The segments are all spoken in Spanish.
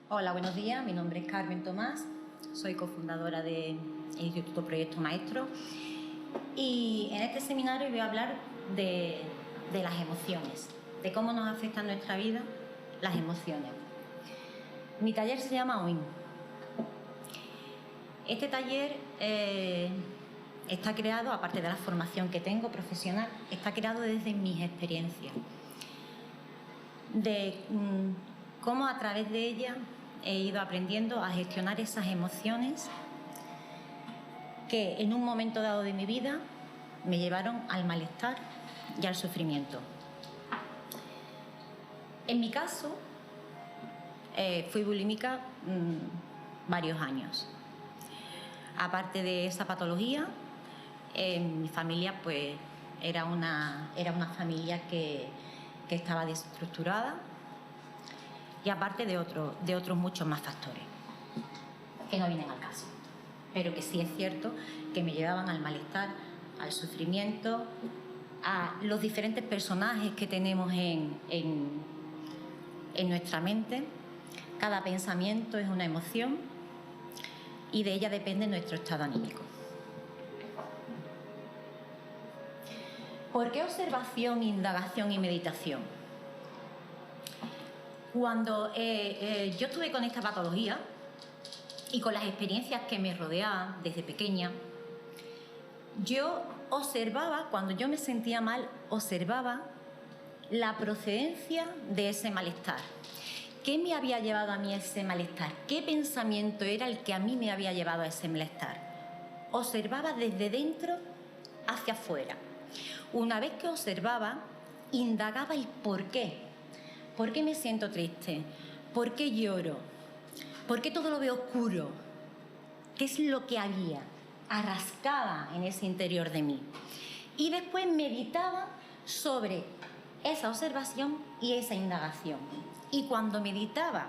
Hola, buenos días. Mi nombre es Carmen Tomás. Soy cofundadora del Instituto Proyecto Maestro. Y en este seminario voy a hablar de las emociones, de cómo nos afectan en nuestra vida las emociones. Mi taller se llama OIN. Este taller está creado, aparte de la formación que tengo profesional, está creado desde mis experiencias, de cómo a través de ella he ido aprendiendo a gestionar esas emociones que en un momento dado de mi vida me llevaron al malestar y al sufrimiento. En mi caso, fui bulímica varios años. Aparte de esa patología, mi familia pues era una familia que estaba desestructurada, y aparte de otros muchos más factores que no vienen al caso, pero que sí es cierto que me llevaban al malestar, al sufrimiento, a los diferentes personajes que tenemos en nuestra mente. Cada pensamiento es una emoción y de ella depende nuestro estado anímico. ¿Por qué observación, indagación y meditación? Cuando yo estuve con esta patología y con las experiencias que me rodeaban desde pequeña, yo observaba, cuando yo me sentía mal, observaba la procedencia de ese malestar. ¿Qué me había llevado a mí a ese malestar? ¿Qué pensamiento era el que a mí me había llevado a ese malestar? Observaba desde dentro hacia afuera. Una vez que observaba, indagaba el por qué. ¿Por qué me siento triste? ¿Por qué lloro? ¿Por qué todo lo veo oscuro? ¿Qué es lo que había? Arrascaba en ese interior de mí. Y después meditaba sobre esa observación y esa indagación. Y cuando meditaba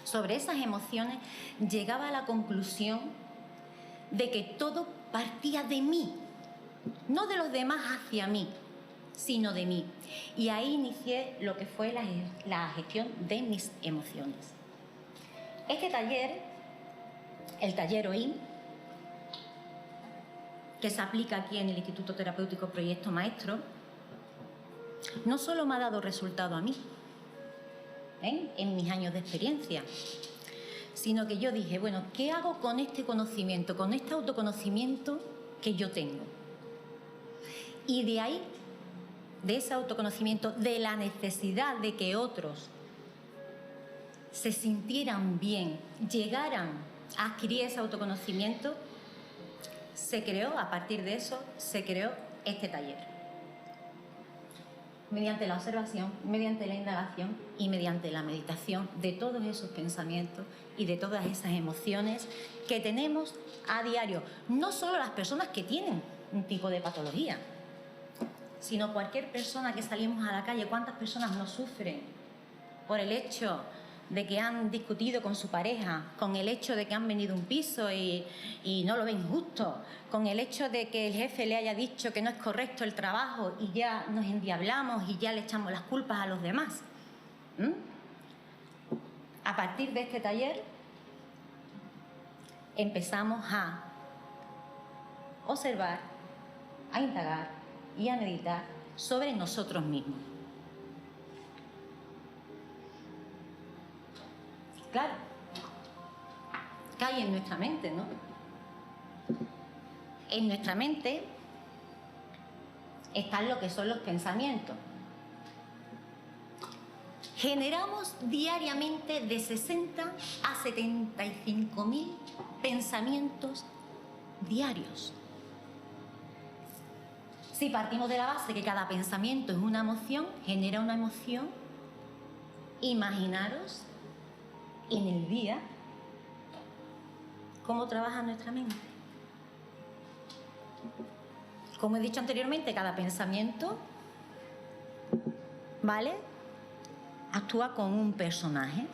sobre esas emociones, llegaba a la conclusión de que todo partía de mí, no de los demás hacia mí, sino de mí. Y ahí inicié lo que fue la gestión de mis emociones. Este taller, el taller OIN, que se aplica aquí en el Instituto Terapéutico Proyecto Maestro, no solo me ha dado resultado a mí, en mis años de experiencia, sino que yo dije, bueno, ¿qué hago con este conocimiento, con este autoconocimiento que yo tengo? Y de ahí, de ese autoconocimiento, de la necesidad de que otros se sintieran bien, llegaran a adquirir ese autoconocimiento, se creó, a partir de eso, se creó este taller. Mediante la observación, mediante la indagación y mediante la meditación de todos esos pensamientos y de todas esas emociones que tenemos a diario. No solo las personas que tienen un tipo de patología, sino cualquier persona que salimos a la calle. ¿Cuántas personas no sufren por el hecho de que han discutido con su pareja, con el hecho de que han venido a un piso y no lo ven justo, con el hecho de que el jefe le haya dicho que no es correcto el trabajo y ya nos endiablamos y ya le echamos las culpas a los demás? A partir de este taller empezamos a observar, a indagar y a meditar sobre nosotros mismos. Claro, ¿qué hay en nuestra mente, no? En nuestra mente están lo que son los pensamientos. Generamos diariamente de 60 a 75.000 pensamientos diarios. Si partimos de la base que cada pensamiento es una emoción, genera una emoción, imaginaros en el día cómo trabaja nuestra mente. Como he dicho anteriormente, cada pensamiento, ¿vale?, actúa con un personaje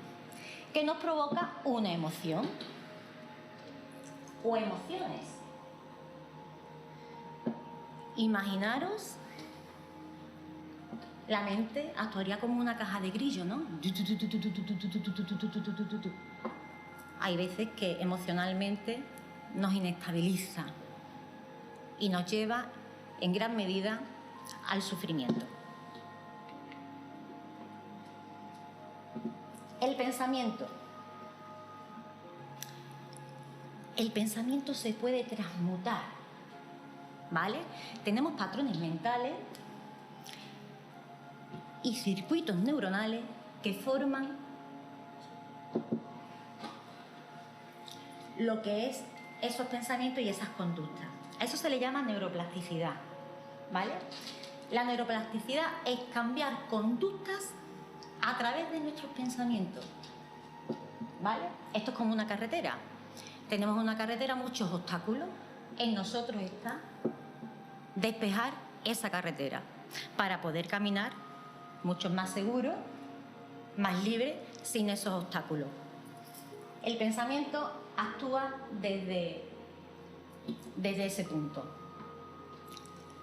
que nos provoca una emoción o emociones. Imaginaros la mente actuaría como una caja de grillo, ¿no? Hay veces que emocionalmente nos inestabiliza y nos lleva en gran medida al sufrimiento. El pensamiento. El pensamiento se puede transmutar, ¿vale? Tenemos patrones mentales y circuitos neuronales que forman lo que es esos pensamientos y esas conductas. A eso se le llama neuroplasticidad, ¿vale? La neuroplasticidad es cambiar conductas a través de nuestros pensamientos, ¿vale? Esto es como una carretera. Tenemos una carretera, muchos obstáculos. En nosotros está despejar esa carretera para poder caminar mucho más seguro, más libre, sin esos obstáculos. El pensamiento actúa desde ese punto.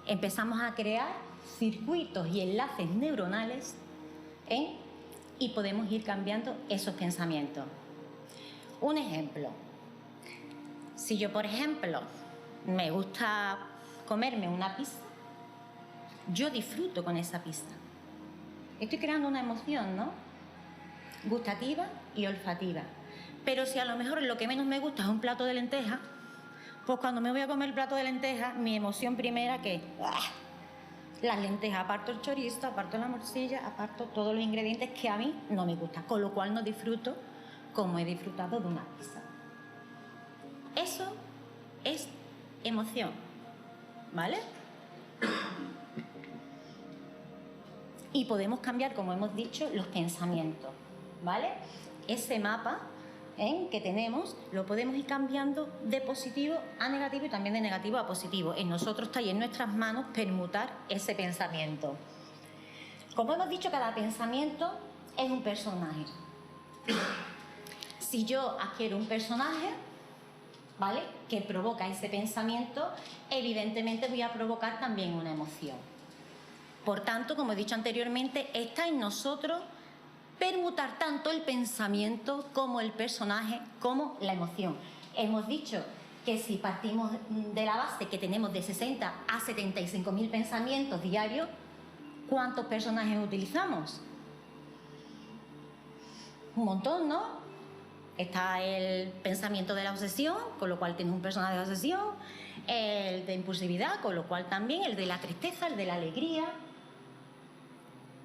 Empezamos a crear circuitos y enlaces neuronales y podemos ir cambiando esos pensamientos. Un ejemplo. Si yo, por ejemplo, me gusta comerme una pizza, yo disfruto con esa pizza. Estoy creando una emoción, ¿no? Gustativa y olfativa. Pero si a lo mejor lo que menos me gusta es un plato de lentejas, pues cuando me voy a comer el plato de lentejas, mi emoción primera que las lentejas, aparto el chorizo, aparto la morcilla, aparto todos los ingredientes que a mí no me gustan, con lo cual no disfruto como he disfrutado de una pizza. Eso es emoción, ¿vale? Y podemos cambiar, como hemos dicho, los pensamientos, ¿vale? Ese mapa que tenemos lo podemos ir cambiando de positivo a negativo y también de negativo a positivo. En nosotros está y en nuestras manos permutar ese pensamiento. Como hemos dicho, cada pensamiento es un personaje. Si yo adquiero un personaje, ¿vale?, que provoca ese pensamiento, evidentemente voy a provocar también una emoción. Por tanto, como he dicho anteriormente, está en nosotros permutar tanto el pensamiento como el personaje, como la emoción. Hemos dicho que si partimos de la base que tenemos de 60 a 75.000 pensamientos diarios, ¿cuántos personajes utilizamos? Un montón, ¿no? Está el pensamiento de la obsesión, con lo cual tienes un personaje de obsesión, el de impulsividad, con lo cual también el de la tristeza, el de la alegría.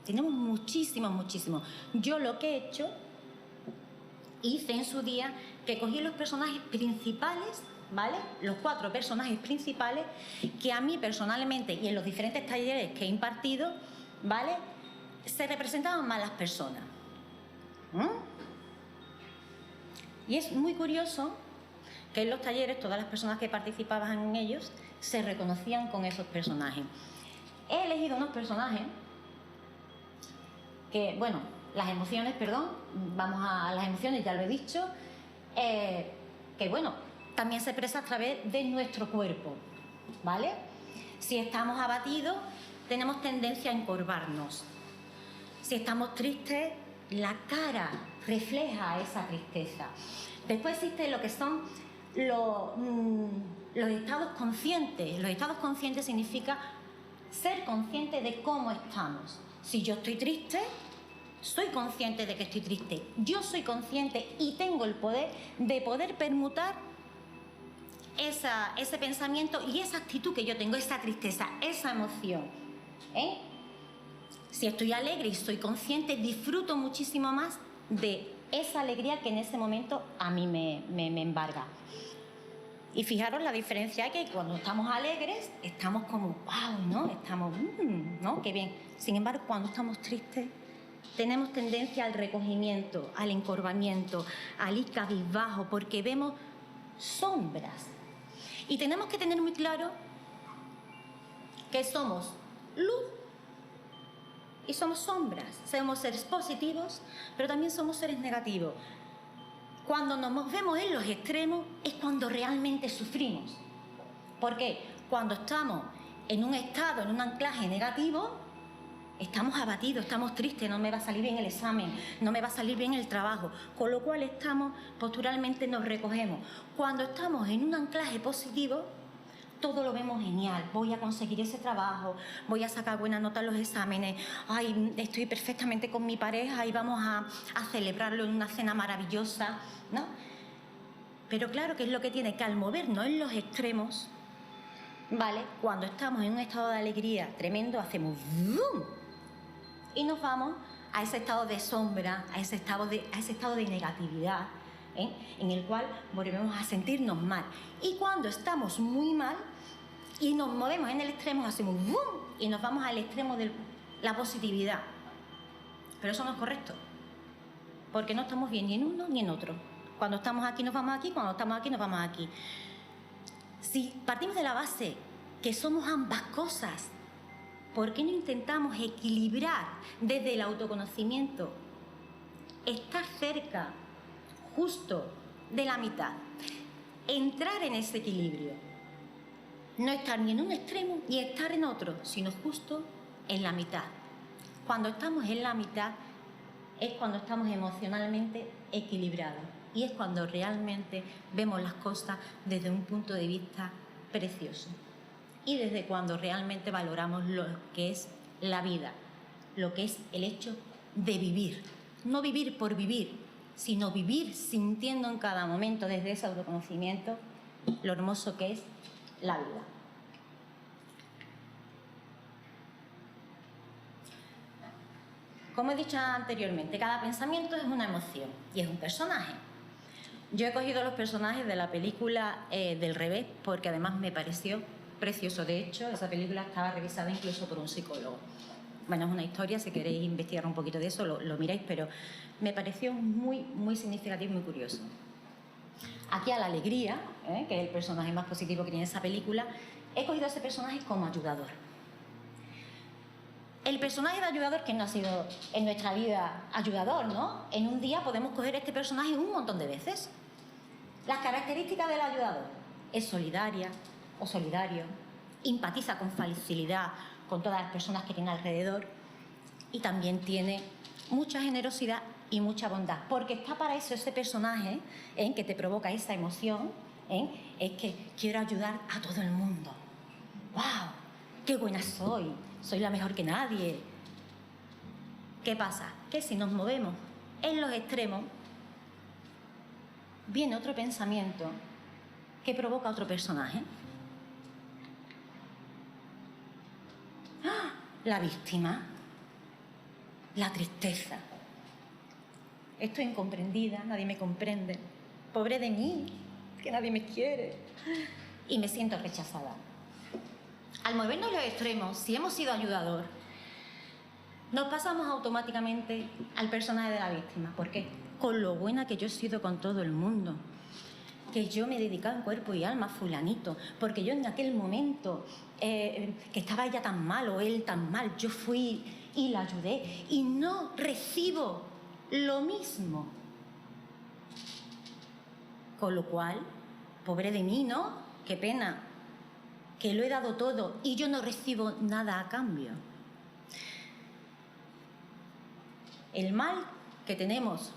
Tenemos muchísimos, muchísimos. Yo lo que he hecho, hice en su día que cogí los personajes principales, ¿vale? Los 4 personajes principales que a mí personalmente y en los diferentes talleres que he impartido, ¿vale?, se representaban más las personas. Y es muy curioso que en los talleres todas las personas que participaban en ellos se reconocían con esos personajes. He elegido unos personajes que, bueno, las emociones, vamos a las emociones, ya lo he dicho, que, bueno, también se expresa a través de nuestro cuerpo, ¿vale? Si estamos abatidos, tenemos tendencia a encorvarnos. Si estamos tristes, la cara refleja esa tristeza. Después existe lo que son los estados conscientes. Los estados conscientes significa ser consciente de cómo estamos. Si yo estoy triste, soy consciente de que estoy triste. Yo soy consciente y tengo el poder de poder permutar ese pensamiento y esa actitud que yo tengo, esa tristeza, esa emoción. Si estoy alegre y soy consciente, disfruto muchísimo más de esa alegría que en ese momento a mí me embarga. Y fijaros la diferencia que cuando estamos alegres estamos como wow, ¿no? Estamos, ¿no? Qué bien. Sin embargo, cuando estamos tristes tenemos tendencia al recogimiento, al encorvamiento, al ir cabizbajo, porque vemos sombras. Y tenemos que tener muy claro que somos luz y somos sombras. Somos seres positivos, pero también somos seres negativos. Cuando nos movemos en los extremos es cuando realmente sufrimos. ¿Por qué? Cuando estamos en un estado, en un anclaje negativo, Estamos abatidos, estamos tristes, no me va a salir bien el examen, no me va a salir bien el trabajo, con lo cual posturalmente nos recogemos. Cuando estamos en un anclaje positivo, todo lo vemos genial. Voy a conseguir ese trabajo, voy a sacar buenas notas en los exámenes, ay, estoy perfectamente con mi pareja y vamos a celebrarlo en una cena maravillosa, ¿no? Pero claro, ¿qué es lo que tiene? Que al movernos en los extremos, ¿vale? Cuando estamos en un estado de alegría tremendo, hacemos ¡vum! Y nos vamos a ese estado de sombra, a ese estado de negatividad, en el cual volvemos a sentirnos mal. Y cuando estamos muy mal y nos movemos en el extremo, hacemos ¡bum! Y nos vamos al extremo de la positividad. Pero eso no es correcto, porque no estamos bien ni en uno ni en otro. Cuando estamos aquí nos vamos aquí, cuando estamos aquí nos vamos aquí. Si partimos de la base que somos ambas cosas, ¿por qué no intentamos equilibrar desde el autoconocimiento? Estar cerca, justo, de la mitad. Entrar en ese equilibrio. No estar ni en un extremo ni estar en otro, sino justo en la mitad. Cuando estamos en la mitad es cuando estamos emocionalmente equilibrados y es cuando realmente vemos las cosas desde un punto de vista precioso. Y desde cuando realmente valoramos lo que es la vida, lo que es el hecho de vivir. No vivir por vivir, sino vivir sintiendo en cada momento desde ese autoconocimiento lo hermoso que es la vida. Como he dicho anteriormente, cada pensamiento es una emoción y es un personaje. Yo he cogido los personajes de la película del revés porque además me pareció precioso. De hecho, esa película estaba revisada incluso por un psicólogo. Bueno, es una historia, si queréis investigar un poquito de eso, lo miráis, pero me pareció muy, muy significativo y muy curioso. Aquí a la alegría, que es el personaje más positivo que tiene esa película, he cogido a ese personaje como ayudador. El personaje de ayudador, que no ha sido en nuestra vida ayudador, ¿no? En un día podemos coger este personaje un montón de veces. Las características del ayudador: es solidaria o solidario, empatiza con facilidad con todas las personas que tiene alrededor y también tiene mucha generosidad y mucha bondad, porque está para eso ese personaje que te provoca esa emoción, es que quiero ayudar a todo el mundo. ¡Wow! ¡Qué buena soy! Soy la mejor que nadie. ¿Qué pasa? Que si nos movemos en los extremos, viene otro pensamiento que provoca otro personaje. ¡Ah! La víctima, la tristeza. Estoy incomprendida, nadie me comprende. Pobre de mí, que nadie me quiere. Y me siento rechazada. Al movernos en los extremos, si hemos sido ayudador, nos pasamos automáticamente al personaje de la víctima. ¿Por qué? Con lo buena que yo he sido con todo el mundo, que yo me he dedicado en cuerpo y alma a fulanito, porque yo en aquel momento que estaba ella tan mal o él tan mal, yo fui y la ayudé y no recibo lo mismo. Con lo cual, pobre de mí, ¿no? Qué pena, que lo he dado todo y yo no recibo nada a cambio. El mal que tenemos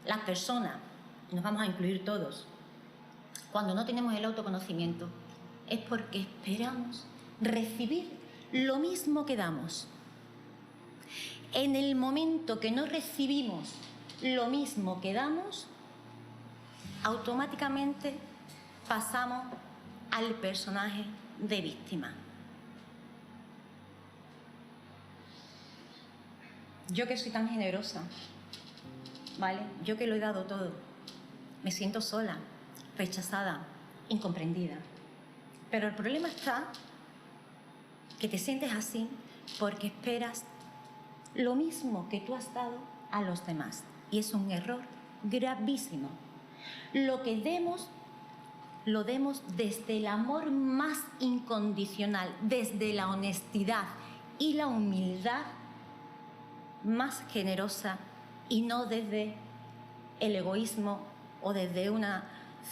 las personas, nos vamos a incluir todos, cuando no tenemos el autoconocimiento, es porque esperamos recibir lo mismo que damos. En el momento que no recibimos lo mismo que damos, automáticamente pasamos al personaje de víctima. Yo que soy tan generosa, ¿vale? Yo que lo he dado todo, me siento sola, rechazada, incomprendida. Pero el problema está que te sientes así porque esperas lo mismo que tú has dado a los demás. Y es un error gravísimo. Lo que demos, lo demos desde el amor más incondicional, desde la honestidad y la humildad más generosa y no desde el egoísmo o desde una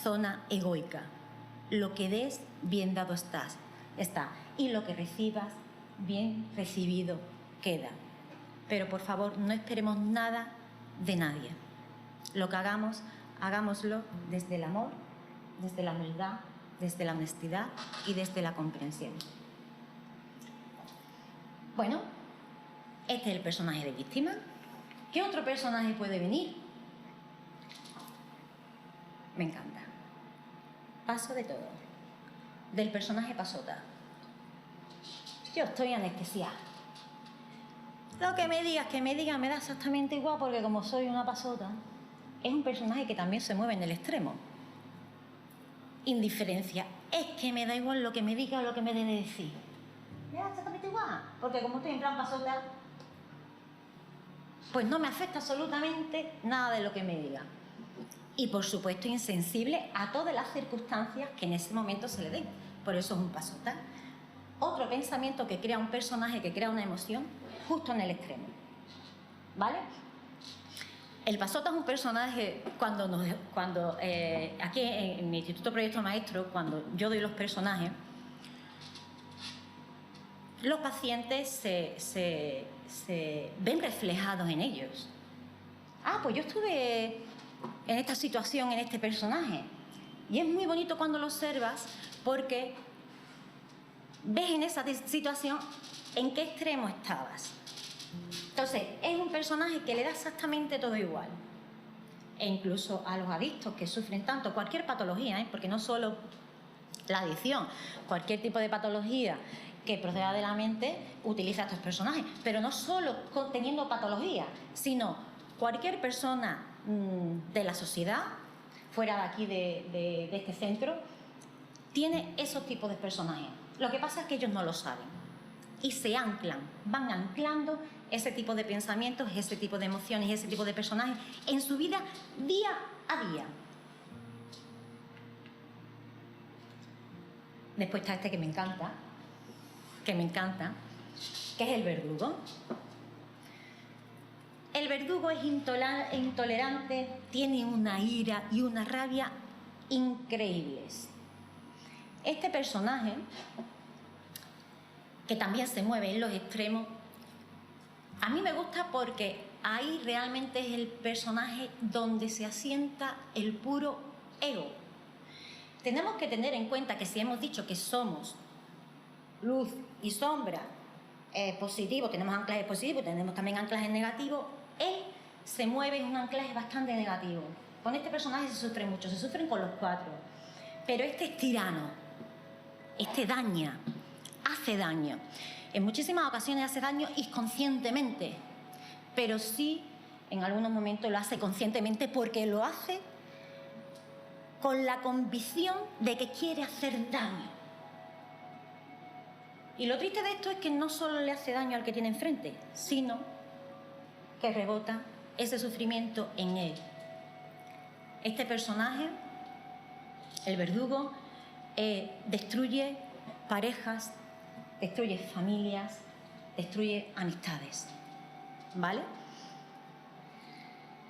zona egoica. Lo que des, bien dado está. Y lo que recibas, bien recibido queda. Pero por favor, no esperemos nada de nadie. Lo que hagamos, hagámoslo desde el amor, desde la humildad, desde la honestidad y desde la comprensión. Bueno, este es el personaje de víctima. ¿Qué otro personaje puede venir? Me encanta. Paso de todo. Del personaje pasota. Yo estoy anestesiada. Lo que me diga, me da exactamente igual, porque como soy una pasota, es un personaje que también se mueve en el extremo. Indiferencia. Es que me da igual lo que me diga o lo que me debe decir. Me da exactamente igual, porque como estoy en plan pasota, pues no me afecta absolutamente nada de lo que me diga. Y por supuesto insensible a todas las circunstancias que en ese momento se le den. Por eso es un pasota. Otro pensamiento que crea un personaje, que crea una emoción, justo en el extremo. ¿Vale? El pasota es un personaje, aquí en mi Instituto Proyecto Maestro, cuando yo doy los personajes, los pacientes se ven reflejados en ellos. Ah, pues yo estuve en esta situación, en este personaje. Y es muy bonito cuando lo observas porque ves en esa situación en qué extremo estabas. Entonces, es un personaje que le da exactamente todo igual. E incluso a los adictos que sufren tanto, cualquier patología, porque no solo la adicción, cualquier tipo de patología que proceda de la mente utiliza estos personajes, pero no solo teniendo patología, sino cualquier persona de la sociedad, fuera de aquí de este centro, tiene esos tipos de personajes. Lo que pasa es que ellos no lo saben y se anclan, van anclando ese tipo de pensamientos, ese tipo de emociones, ese tipo de personajes en su vida día a día. Después está este que me encanta, que es el verdugo. El verdugo es intolerante, tiene una ira y una rabia increíbles. Este personaje, que también se mueve en los extremos, a mí me gusta porque ahí realmente es el personaje donde se asienta el puro ego. Tenemos que tener en cuenta que si hemos dicho que somos luz y sombra, positivo, tenemos anclajes positivos, tenemos también anclajes negativos, él se mueve en un anclaje bastante negativo. Con este personaje se sufre mucho, se sufren con los cuatro. Pero este es tirano, este daña, hace daño. En muchísimas ocasiones hace daño inconscientemente, pero sí en algunos momentos lo hace conscientemente porque lo hace con la convicción de que quiere hacer daño. Y lo triste de esto es que no solo le hace daño al que tiene enfrente, sino que rebota ese sufrimiento en él. Este personaje, el verdugo, destruye parejas, destruye familias, destruye amistades, ¿vale?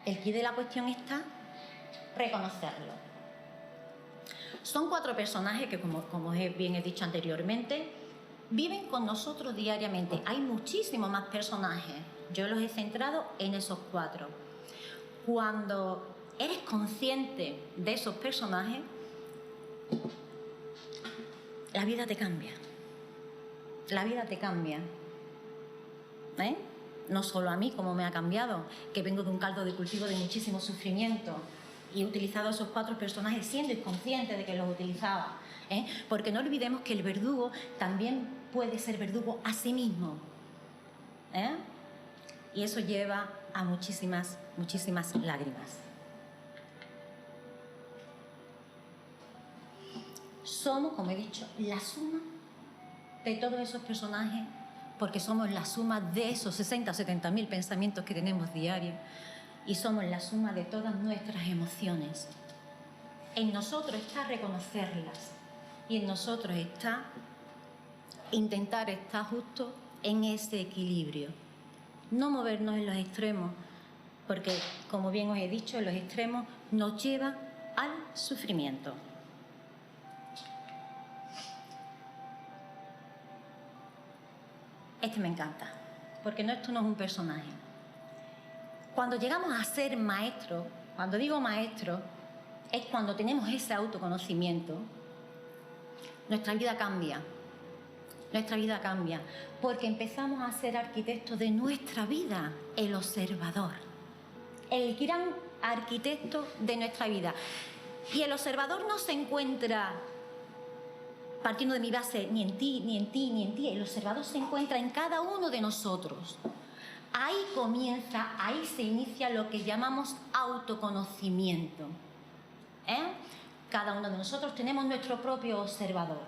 El quid de la cuestión está reconocerlo. Son cuatro personajes que, como bien he dicho anteriormente, viven con nosotros diariamente. Hay muchísimos más personajes. Yo los he centrado en esos cuatro. Cuando eres consciente de esos personajes, la vida te cambia. La vida te cambia. No solo a mí, como me ha cambiado, que vengo de un caldo de cultivo de muchísimo sufrimiento y he utilizado esos cuatro personajes siendo inconsciente de que los utilizaba. Porque no olvidemos que el verdugo también puede ser verdugo a sí mismo. Y eso lleva a muchísimas lágrimas. Somos, como he dicho, la suma de todos esos personajes, porque somos la suma de esos 60 o 70 mil pensamientos que tenemos diarios y somos la suma de todas nuestras emociones. En nosotros está reconocerlas y en nosotros está intentar estar justo en ese equilibrio. No movernos en los extremos, porque, como bien os he dicho, los extremos nos llevan al sufrimiento. Este me encanta. porque esto no es un personaje. Cuando llegamos a ser maestros, cuando digo maestros, es cuando tenemos ese autoconocimiento, nuestra vida cambia. Nuestra vida cambia, porque empezamos a ser arquitectos de nuestra vida, el observador, el gran arquitecto de nuestra vida. Y el observador no se encuentra partiendo de mi base ni en ti, ni en ti, ni en ti. El observador se encuentra en cada uno de nosotros. Ahí comienza, ahí se inicia lo que llamamos autoconocimiento. Cada uno de nosotros tenemos nuestro propio observador,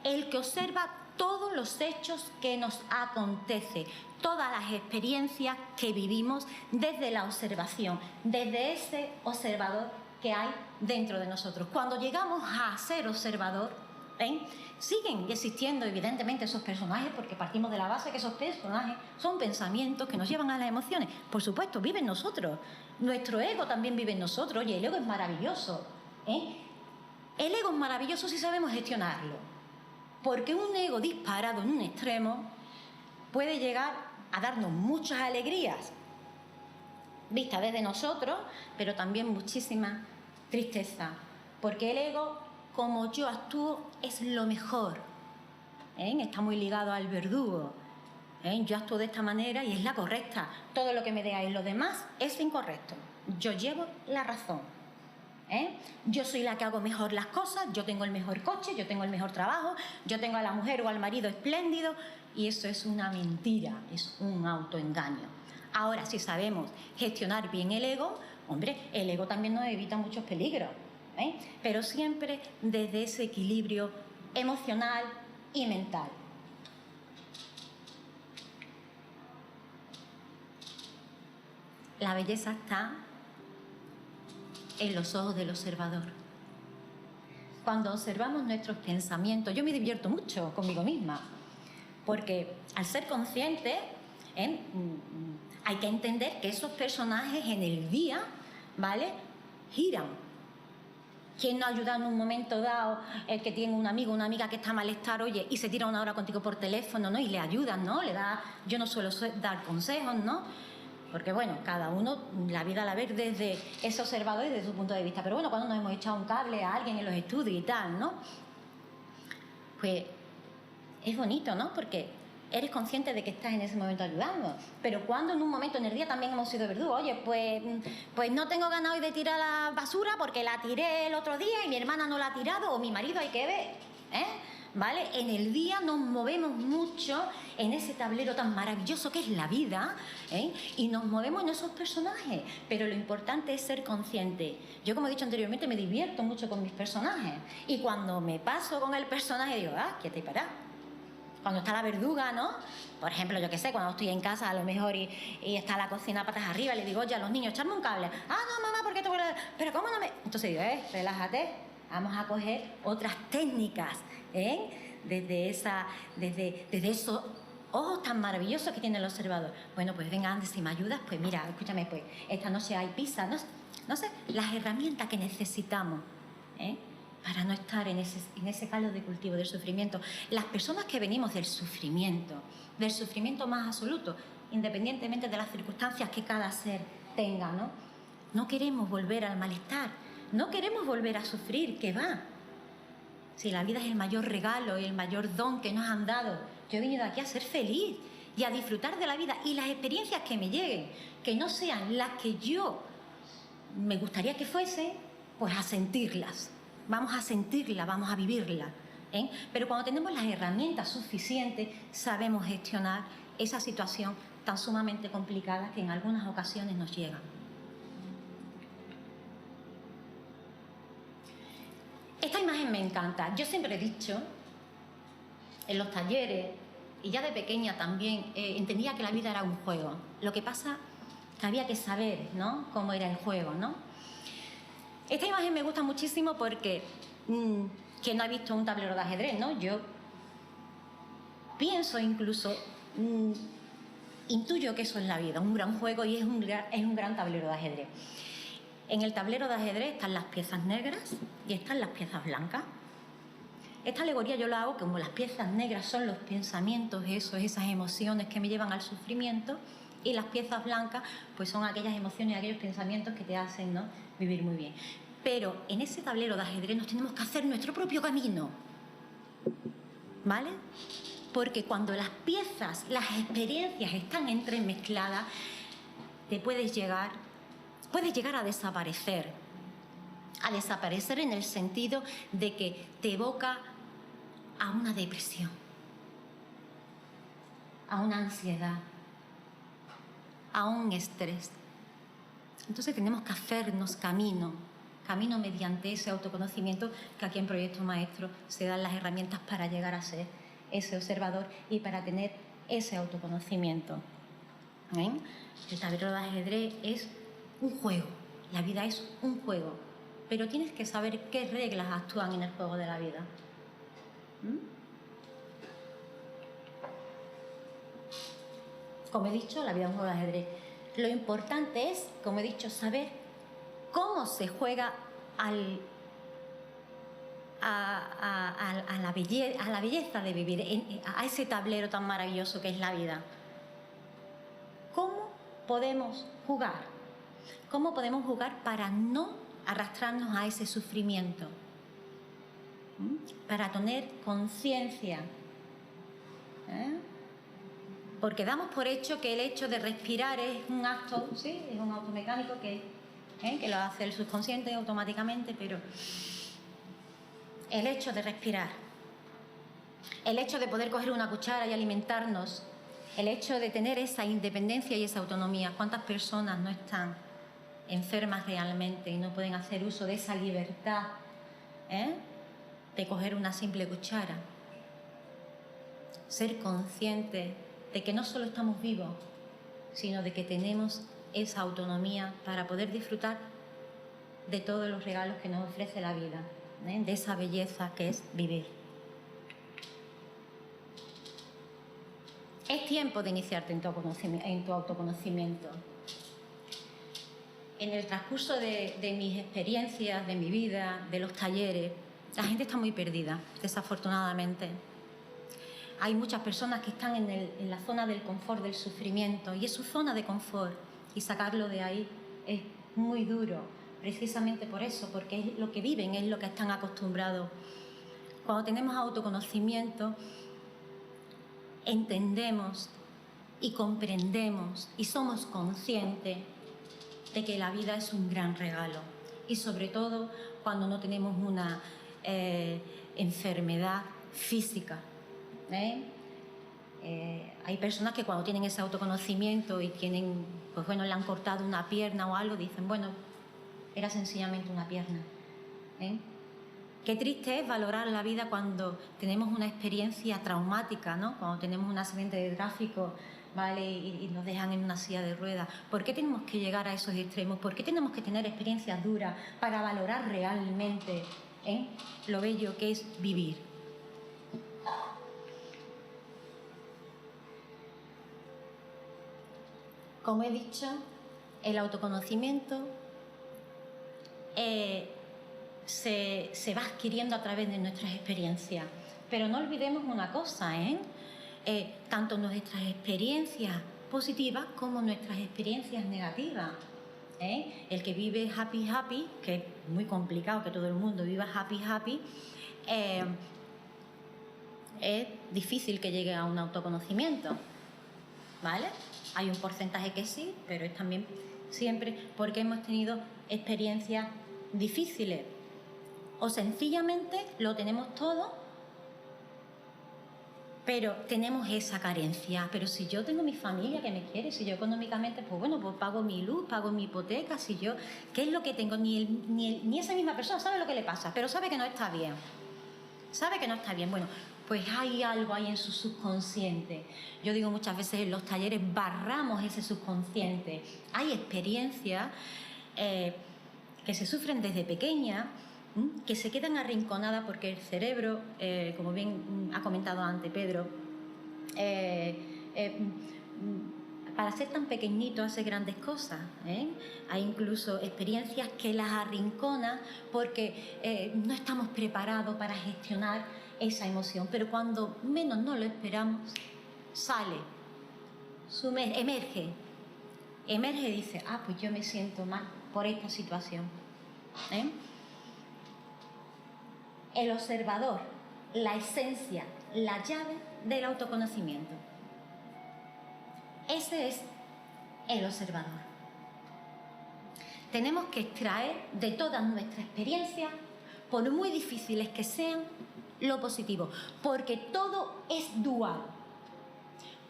el que observa todos los hechos que nos acontecen, todas las experiencias que vivimos desde la observación, desde ese observador que hay dentro de nosotros. Cuando llegamos a ser observador, siguen existiendo evidentemente esos personajes, porque partimos de la base que esos personajes son pensamientos que nos llevan a las emociones. Por supuesto, viven en nosotros. Nuestro ego también vive en nosotros. Oye, el ego es maravilloso. El ego es maravilloso si sabemos gestionarlo, porque un ego disparado en un extremo puede llegar a darnos muchas alegrías vistas desde nosotros, pero también muchísima tristeza, porque el ego, como yo actúo, es lo mejor. Está muy ligado al verdugo. Yo actúo de esta manera y es la correcta. Todo lo que me digáis los demás es incorrecto. Yo llevo la razón. Yo soy la que hago mejor las cosas, yo tengo el mejor coche, yo tengo el mejor trabajo, yo tengo a la mujer o al marido espléndido, y eso es una mentira, es un autoengaño. Ahora, si sabemos gestionar bien el ego, hombre, el ego también nos evita muchos peligros, pero siempre desde ese equilibrio emocional y mental. La belleza está en los ojos del observador. Cuando observamos nuestros pensamientos, yo me divierto mucho conmigo misma, porque al ser consciente, hay que entender que esos personajes en el día, ¿vale?, giran. ¿Quién nos ayuda en un momento dado, el que tiene un amigo o una amiga que está malestar, oye, y se tira una hora contigo por teléfono, ¿no?, y le ayudan, ¿no? Yo no suelo dar consejos, ¿no?, porque, bueno, cada uno la vida la ve desde ese observador y desde su punto de vista. Pero, bueno, cuando nos hemos echado un cable a alguien en los estudios y tal, ¿no?, pues es bonito, ¿no?, porque eres consciente de que estás en ese momento ayudando. Pero cuando en un momento en el día también hemos sido verdugos, oye, pues no tengo ganas hoy de tirar la basura porque la tiré el otro día y mi hermana no la ha tirado, o mi marido, hay que ver, ¿vale? En el día nos movemos mucho en ese tablero tan maravilloso que es la vida, y nos movemos en esos personajes, pero lo importante es ser consciente. Yo, como he dicho anteriormente, me divierto mucho con mis personajes, y cuando me paso con el personaje digo, quieta y pará. Cuando está la verduga, ¿no? Por ejemplo, yo qué sé, cuando estoy en casa a lo mejor y está la cocina patas arriba, le digo, oye, a los niños, echarme un cable. No, mamá, ¿por qué te voy a...? Pero ¿cómo no me...? Entonces digo, relájate, vamos a coger otras técnicas, desde esos ojos tan maravillosos que tiene el observador. Bueno, pues venga, Andy, si me ayudas, pues mira, escúchame, pues esta noche hay pizza, no sé, las herramientas que necesitamos, para no estar en ese caldo de cultivo del sufrimiento. Las personas que venimos del sufrimiento más absoluto, independientemente de las circunstancias que cada ser tenga, no queremos volver al malestar, no queremos volver a sufrir, que va. Si la vida es el mayor regalo y el mayor don que nos han dado, yo he venido aquí a ser feliz y a disfrutar de la vida, y las experiencias que me lleguen, que no sean las que yo me gustaría que fuesen, pues a sentirlas. Vamos a sentirla, vamos a vivirla, Pero cuando tenemos las herramientas suficientes, sabemos gestionar esa situación tan sumamente complicada que en algunas ocasiones nos llega. Esta imagen me encanta. Yo siempre he dicho, en los talleres, y ya de pequeña también, entendía que la vida era un juego. Lo que pasa que había que saber, ¿no?, cómo era el juego, ¿no? Esta imagen me gusta muchísimo porque quien no ha visto un tablero de ajedrez, ¿no? Yo pienso incluso, intuyo que eso es la vida, un gran juego, y es un gran tablero de ajedrez. En el tablero de ajedrez están las piezas negras y están las piezas blancas. Esta alegoría yo la hago como las piezas negras son los pensamientos, esas emociones que me llevan al sufrimiento, y las piezas blancas pues son aquellas emociones, aquellos pensamientos que te hacen, ¿no?, vivir muy bien. Pero en ese tablero de ajedrez nos tenemos que hacer nuestro propio camino, ¿vale? Porque cuando las piezas, las experiencias están entremezcladas, puedes llegar a desaparecer en el sentido de que te evoca a una depresión, a una ansiedad, a un estrés. Entonces tenemos que hacernos camino mediante ese autoconocimiento, que aquí en Proyecto Maestro se dan las herramientas para llegar a ser ese observador y para tener ese autoconocimiento. El tablero de ajedrez es un juego, la vida es un juego, pero tienes que saber qué reglas actúan en el juego de la vida. Como he dicho, la vida es un juego de ajedrez. Lo importante es, como he dicho, saber cómo se juega a la belleza de vivir, a ese tablero tan maravilloso que es la vida. ¿Cómo podemos jugar? ¿Cómo podemos jugar para no arrastrarnos a ese sufrimiento? Para tener conciencia. Porque damos por hecho que el hecho de respirar es un acto, ¿sí?, es un acto mecánico que lo hace el subconsciente automáticamente, pero el hecho de respirar, el hecho de poder coger una cuchara y alimentarnos, el hecho de tener esa independencia y esa autonomía. ¿Cuántas personas no están enfermas realmente y no pueden hacer uso de esa libertad de coger una simple cuchara? Ser conscientes de que no solo estamos vivos, sino de que tenemos esa autonomía para poder disfrutar de todos los regalos que nos ofrece la vida, de esa belleza que es vivir. Es tiempo de iniciarte en tu autoconocimiento. En el transcurso de mis experiencias, de mi vida, de los talleres, la gente está muy perdida, desafortunadamente. Hay muchas personas que están en la zona del confort, del sufrimiento, y es su zona de confort, y sacarlo de ahí es muy duro, precisamente por eso, porque es lo que viven, es lo que están acostumbrados. Cuando tenemos autoconocimiento, entendemos y comprendemos y somos conscientes de que la vida es un gran regalo, y sobre todo cuando no tenemos una enfermedad física. Hay personas que cuando tienen ese autoconocimiento y tienen, pues bueno, le han cortado una pierna o algo, dicen, bueno, era sencillamente una pierna. Qué triste es valorar la vida cuando tenemos una experiencia traumática, ¿no? Cuando tenemos un accidente de tráfico, ¿vale?, y nos dejan en una silla de ruedas. ¿Por qué tenemos que llegar a esos extremos? ¿Por qué tenemos que tener experiencias duras para valorar realmente lo bello que es vivir? Como he dicho, el autoconocimiento se va adquiriendo a través de nuestras experiencias. Pero no olvidemos una cosa, tanto nuestras experiencias positivas como nuestras experiencias negativas. El que vive happy, que es muy complicado que todo el mundo viva happy, es difícil que llegue a un autoconocimiento, ¿vale? Hay un porcentaje que sí, pero es también siempre porque hemos tenido experiencias difíciles. O sencillamente lo tenemos todo, pero tenemos esa carencia. Pero si yo tengo mi familia que me quiere, si yo económicamente, pues bueno, pues pago mi luz, pago mi hipoteca, si yo, ¿qué es lo que tengo? Ni esa misma persona sabe lo que le pasa, pero sabe que no está bien. Sabe que no está bien. Bueno, pues hay algo ahí en su subconsciente. Yo digo muchas veces en los talleres, barramos ese subconsciente. Hay experiencias que se sufren desde pequeña, que se quedan arrinconadas porque el cerebro, como bien ha comentado antes Pedro, para ser tan pequeñito hace grandes cosas. Hay incluso experiencias que las arrinconan porque no estamos preparados para gestionar esa emoción, pero cuando menos nos lo esperamos, sale, emerge y dice, pues yo me siento mal por esta situación. El observador, la esencia, la llave del autoconocimiento. Ese es el observador. Tenemos que extraer de todas nuestras experiencias, por muy difíciles que sean, lo positivo, porque todo es dual.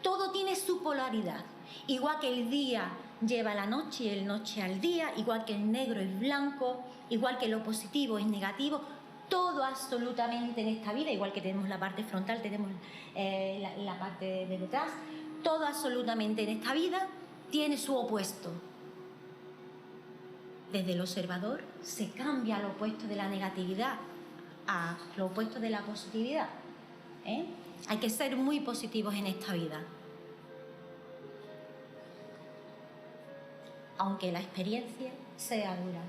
Todo tiene su polaridad. Igual que el día lleva la noche y el noche al día, igual que el negro es blanco, igual que lo positivo es negativo, todo absolutamente en esta vida, igual que tenemos la parte frontal, tenemos la parte de detrás, todo absolutamente en esta vida tiene su opuesto. Desde el observador se cambia lo opuesto de la negatividad a lo opuesto de la positividad. Hay que ser muy positivos en esta vida. Aunque la experiencia sea dura.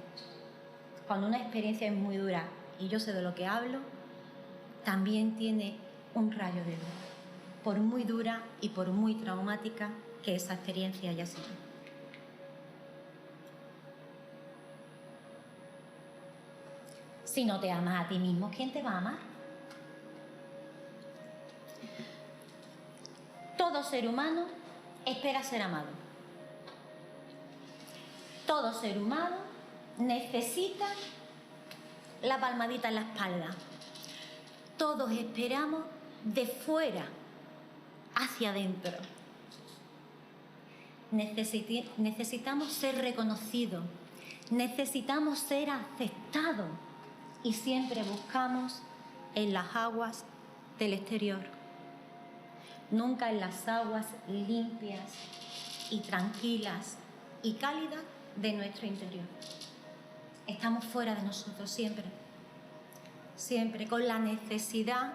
Cuando una experiencia es muy dura, y yo sé de lo que hablo, también tiene un rayo de luz, por muy dura y por muy traumática que esa experiencia haya sido. Si no te amas a ti mismo, ¿quién te va a amar? Todo ser humano espera ser amado. Todo ser humano necesita la palmadita en la espalda. Todos esperamos de fuera hacia adentro. Necesitamos ser reconocidos, necesitamos ser aceptados y siempre buscamos en las aguas del exterior, nunca en las aguas limpias y tranquilas y cálidas de nuestro interior. Estamos fuera de nosotros siempre, siempre con la necesidad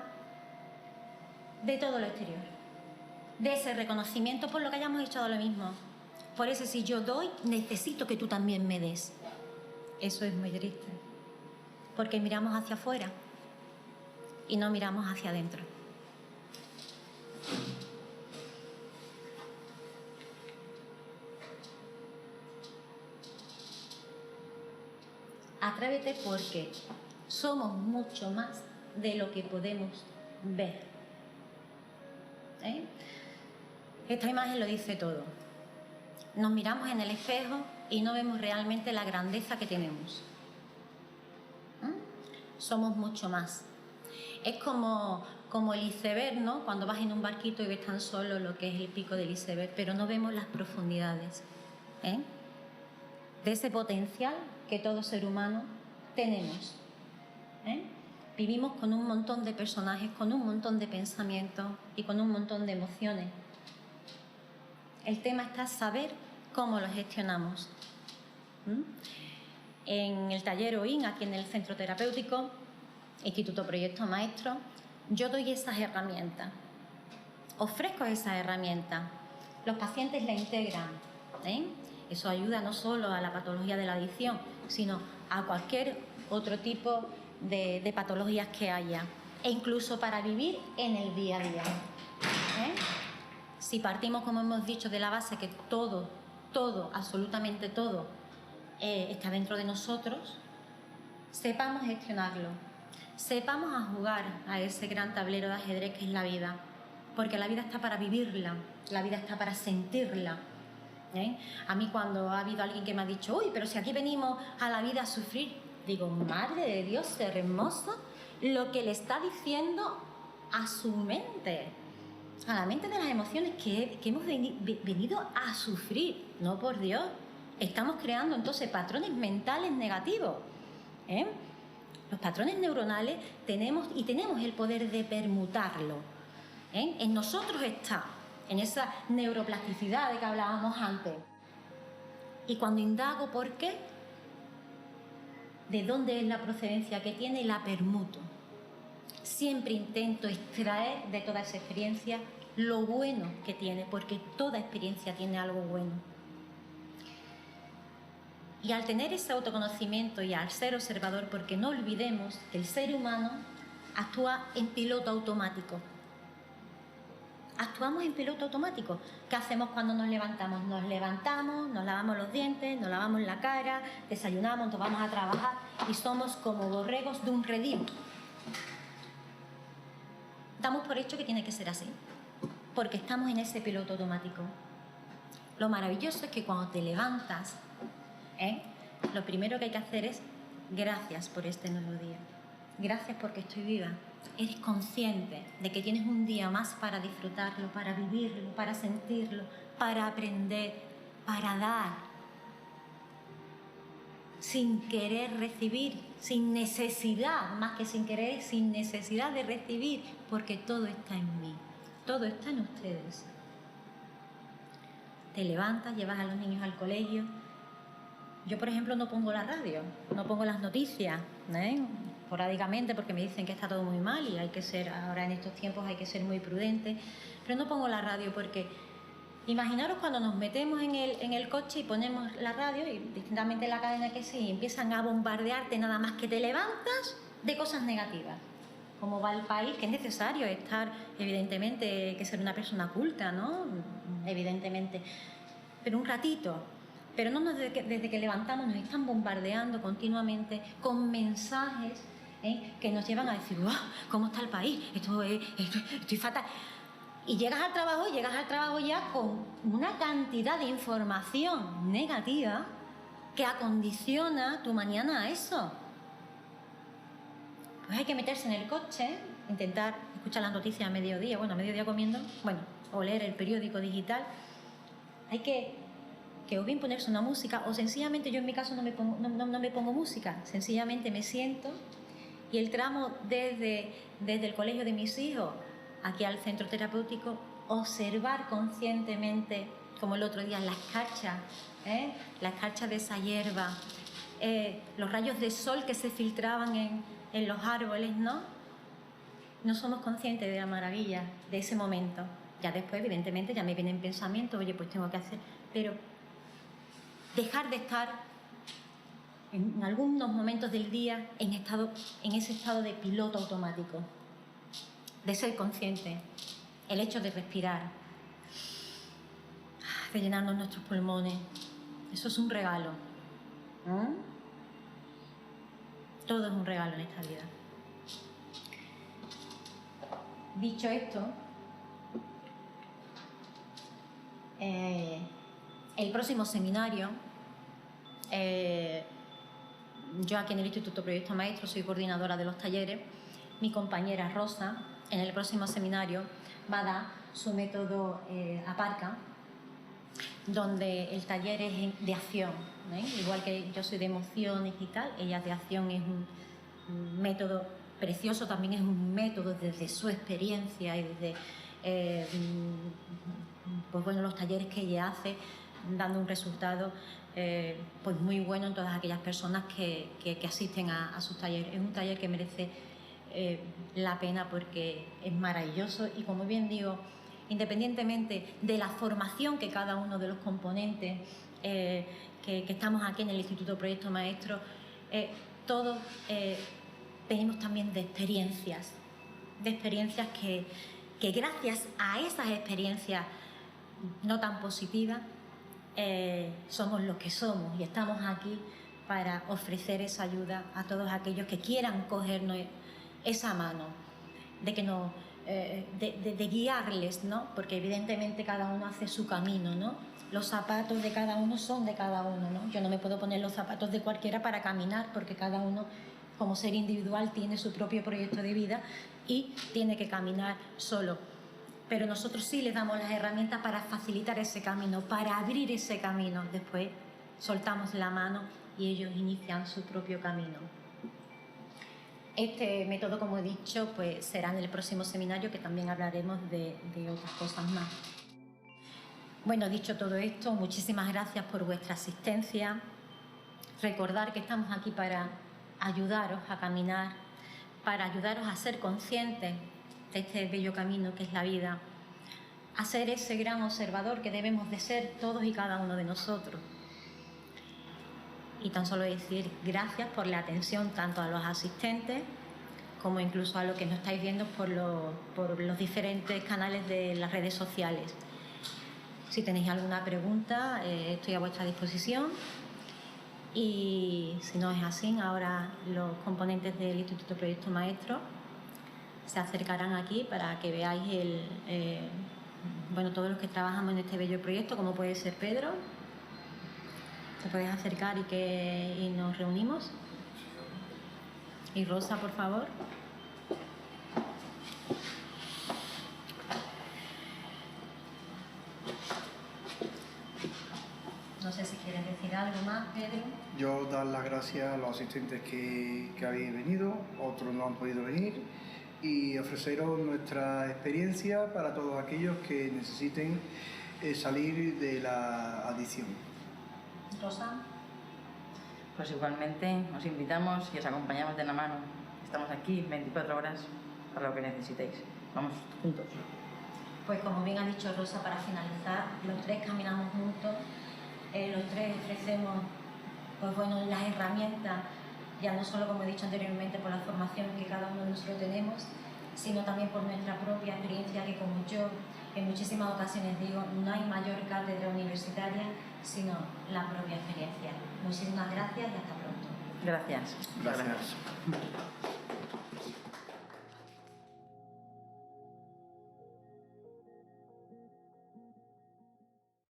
de todo lo exterior, de ese reconocimiento por lo que hayamos echado lo mismo. Por eso si yo doy, necesito que tú también me des. Eso es muy triste, porque miramos hacia afuera y no miramos hacia adentro. Atrévete porque somos mucho más de lo que podemos ver. Esta imagen lo dice todo. Nos miramos en el espejo y no vemos realmente la grandeza que tenemos. Somos mucho más. Es como el iceberg, ¿no? Cuando vas en un barquito y ves tan solo lo que es el pico del iceberg, pero no vemos las profundidades de ese potencial que todo ser humano tenemos. Vivimos con un montón de personajes, con un montón de pensamientos y con un montón de emociones. El tema está saber cómo lo gestionamos. En el taller OIN, aquí en el Centro Terapéutico, Instituto Proyecto Maestro, yo doy esas herramientas, ofrezco esas herramientas. Los pacientes la integran. Eso ayuda no solo a la patología de la adicción, sino a cualquier otro tipo de patologías que haya, e incluso para vivir en el día a día. Si partimos, como hemos dicho, de la base que todo, absolutamente todo, está dentro de nosotros, sepamos gestionarlo, sepamos a jugar a ese gran tablero de ajedrez que es la vida, porque la vida está para vivirla, la vida está para sentirla. A mí cuando ha habido alguien que me ha dicho, uy, pero si aquí venimos a la vida a sufrir, digo, madre de Dios hermoso, lo que le está diciendo a su mente, a la mente de las emociones que hemos venido a sufrir. No, por Dios, estamos creando entonces patrones mentales negativos. Los patrones neuronales tenemos el poder de permutarlo. En nosotros está, en esa neuroplasticidad de que hablábamos antes. Y cuando indago por qué, de dónde es la procedencia que tiene, la permuto. Siempre intento extraer de toda esa experiencia lo bueno que tiene, porque toda experiencia tiene algo bueno. Y al tener ese autoconocimiento y al ser observador, porque no olvidemos que el ser humano actúa en piloto automático. Actuamos en piloto automático. ¿Qué hacemos cuando nos levantamos? Nos levantamos, nos lavamos los dientes, nos lavamos la cara, desayunamos, nos vamos a trabajar y somos como borregos de un redil. Damos por hecho que tiene que ser así, porque estamos en ese piloto automático. Lo maravilloso es que cuando te levantas, lo primero que hay que hacer es gracias por este nuevo día. Gracias porque estoy viva. Eres consciente de que tienes un día más para disfrutarlo, para vivirlo, para sentirlo, para aprender, para dar. Sin querer recibir, sin necesidad, más que sin querer, sin necesidad de recibir, porque todo está en mí, todo está en ustedes. Te levantas, llevas a los niños al colegio. Yo, por ejemplo, no pongo la radio, no pongo las noticias, esporádicamente, porque me dicen que está todo muy mal y hay que ser, ahora en estos tiempos hay que ser muy prudente, pero no pongo la radio porque imaginaros cuando nos metemos en el coche y ponemos la radio, y distintamente la cadena que sea, y empiezan a bombardearte nada más que te levantas de cosas negativas. Cómo va el país, que es necesario estar, evidentemente, hay que ser una persona culta, ¿no? Evidentemente, pero un ratito. Pero no desde que levantamos nos están bombardeando continuamente con mensajes que nos llevan a decir, ¡guau! ¿Cómo está el país? Estoy fatal. Y llegas al trabajo ya con una cantidad de información negativa que acondiciona tu mañana a eso. Pues hay que meterse en el coche, intentar escuchar las noticias a mediodía comiendo, o leer el periódico digital. Hay que o bien ponerse una música, o sencillamente, yo en mi caso no me pongo música, sencillamente me siento y el tramo desde el colegio de mis hijos aquí al centro terapéutico, observar conscientemente, como el otro día, la escarcha de esa hierba, los rayos de sol que se filtraban en los árboles, ¿no? No somos conscientes de la maravilla de ese momento. Ya después, evidentemente, ya me vienen pensamientos, oye, pues tengo que hacer, pero dejar de estar en algunos momentos del día en ese estado de piloto automático, de ser consciente, el hecho de respirar, de llenarnos nuestros pulmones, eso es un regalo. Todo es un regalo en esta vida. Dicho esto, el próximo seminario, yo aquí en el Instituto Proyecto Maestro soy coordinadora de los talleres, mi compañera Rosa en el próximo seminario va a dar su método Aparca, donde el taller es de acción, igual que yo soy de emociones y tal, ella de acción, es un método precioso, también es un método desde su experiencia y desde los talleres que ella hace, dando un resultado pues muy bueno en todas aquellas personas que asisten a sus talleres. Es un taller que merece la pena porque es maravilloso y, como bien digo, independientemente de la formación que cada uno de los componentes que estamos aquí en el Instituto Proyecto Maestro, todos venimos también de experiencias que gracias a esas experiencias no tan positivas somos los que somos y estamos aquí para ofrecer esa ayuda a todos aquellos que quieran cogernos esa mano, de guiarles, ¿no? Porque evidentemente cada uno hace su camino, ¿no? Los zapatos de cada uno son de cada uno, ¿no? Yo no me puedo poner los zapatos de cualquiera para caminar porque cada uno, como ser individual, tiene su propio proyecto de vida y tiene que caminar solo. Pero nosotros sí les damos las herramientas para facilitar ese camino, para abrir ese camino. Después soltamos la mano y ellos inician su propio camino. Este método, como he dicho, pues será en el próximo seminario, que también hablaremos de otras cosas más. Bueno, dicho todo esto, muchísimas gracias por vuestra asistencia. Recordar que estamos aquí para ayudaros a caminar, para ayudaros a ser conscientes de este bello camino que es la vida, a ser ese gran observador que debemos de ser todos y cada uno de nosotros. Y tan solo decir gracias por la atención tanto a los asistentes como incluso a lo que nos estáis viendo por los diferentes canales de las redes sociales. Si tenéis alguna pregunta, estoy a vuestra disposición. Y si no es así, ahora los componentes del Instituto Proyecto Maestro se acercarán aquí para que veáis todos los que trabajamos en este bello proyecto, como puede ser Pedro. Te puedes acercar y nos reunimos. Y Rosa, por favor. No sé si quieres decir algo más, Pedro. Yo dar las gracias a los asistentes que habéis venido, otros no han podido venir, y ofreceros nuestra experiencia para todos aquellos que necesiten salir de la adicción. Rosa. Pues igualmente os invitamos y os acompañamos de la mano. Estamos aquí 24 horas para lo que necesitéis. Vamos juntos. Pues como bien ha dicho Rosa, para finalizar, los tres caminamos juntos, los tres ofrecemos las herramientas, ya no solo, como he dicho anteriormente, por la formación que cada uno de nosotros tenemos, sino también por nuestra propia experiencia, que como yo en muchísimas ocasiones digo, no hay mayor cátedra universitaria sino la propia experiencia. Muchísimas gracias y hasta pronto. Gracias. Gracias.